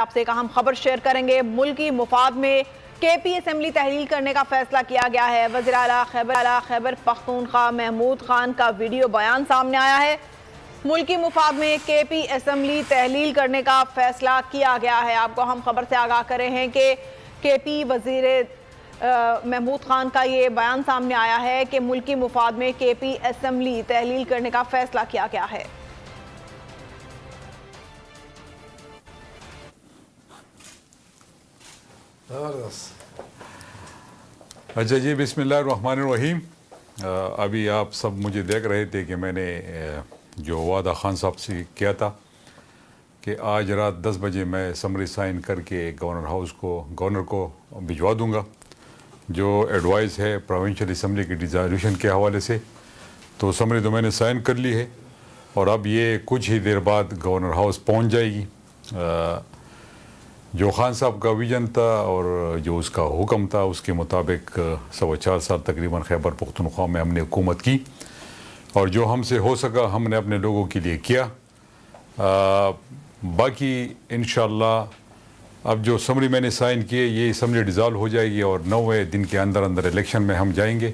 آپ سے ایک اہم خبر شیئر کریں گے۔ ملکی مفاد میں کے پی اسمبلی تحلیل کرنے کا فیصلہ کیا گیا ہے۔ وزیر اعلیٰ خیبر پختونخوا محمود خان کا ویڈیو بیان سامنے آیا ہے۔ ملکی مفاد میں کے پی اسمبلی تحلیل کرنے کا فیصلہ کیا گیا ہے۔ آپ کو ہم خبر سے آگاہ کرے ہیں کہ کے پی وزیر محمود خان کا یہ بیان سامنے آیا ہے کہ ملکی مفاد میں کے پی اسمبلی تحلیل کرنے کا فیصلہ کیا گیا ہے۔ اچھا جی، بسم اللہ الرحمن الرحیم۔ ابھی آپ سب مجھے دیکھ رہے تھے کہ میں نے جو وعدہ خان صاحب سے کیا تھا کہ آج رات 10 بجے میں سمری سائن کر کے گورنر کو بھجوا دوں گا جو ایڈوائز ہے پروونشل اسمبلی کی ڈیزالوشن کے حوالے سے۔ تو سمری تو میں نے سائن کر لی ہے اور اب یہ کچھ ہی دیر بعد گورنر ہاؤس پہنچ جائے گی۔ جو خان صاحب کا ویژن تھا اور جو اس کا حکم تھا اس کے مطابق 4.25 سال تقریباً خیبر پختونخوا میں ہم نے حکومت کی اور جو ہم سے ہو سکا ہم نے اپنے لوگوں کے لیے کیا۔ باقی انشاءاللہ اب جو سمری میں نے سائن کیے یہ اسمبلی ڈیزالو ہو جائے گی اور 90 دن کے اندر الیکشن میں ہم جائیں گے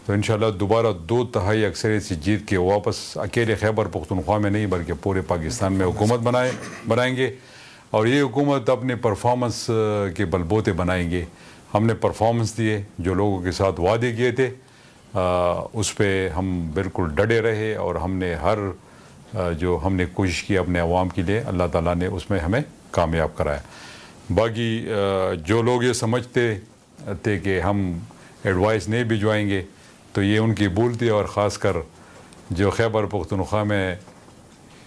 تو انشاءاللہ دوبارہ 2/3 اکثریت سے جیت کے واپس اکیلے خیبر پختونخوا میں نہیں بلکہ پورے پاکستان میں حکومت بنائیں گے اور یہ حکومت اپنے پرفارمنس کے بلبوتے بنائیں گے۔ ہم نے پرفارمنس دیے، جو لوگوں کے ساتھ وعدے کیے تھے اس پہ ہم بالکل ڈٹے رہے اور ہم نے کوشش کی اپنے عوام کے لیے، اللہ تعالیٰ نے اس میں ہمیں کامیاب کرایا۔ باقی جو لوگ یہ سمجھتے تھے کہ ہم ایڈوائس نہیں بھجوائیں گے تو یہ ان کی بھول تھی، اور خاص کر جو خیبر پختونخوا میں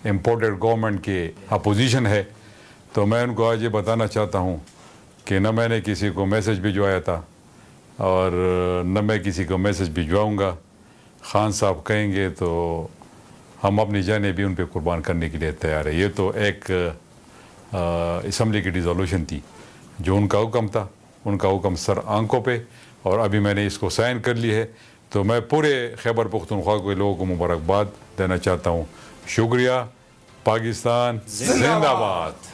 امپورٹڈ گورنمنٹ کے اپوزیشن ہے تو میں ان کو آج یہ بتانا چاہتا ہوں کہ نہ میں نے کسی کو میسج بھجوایا تھا اور نہ میں کسی کو میسج بھجواؤں گا۔ خان صاحب کہیں گے تو ہم اپنی جانیں بھی ان پہ قربان کرنے کے لیے تیار ہیں۔ یہ تو ایک اسمبلی کی ڈیزالوشن تھی، جو ان کا حکم تھا، ان کا حکم سر آنکھوں پہ، اور ابھی میں نے اس کو سائن کر لی ہے تو میں پورے خیبر پختونخوا کے لوگوں کو مبارکباد دینا چاہتا ہوں۔ شکریہ۔ پاکستان زندہ باد۔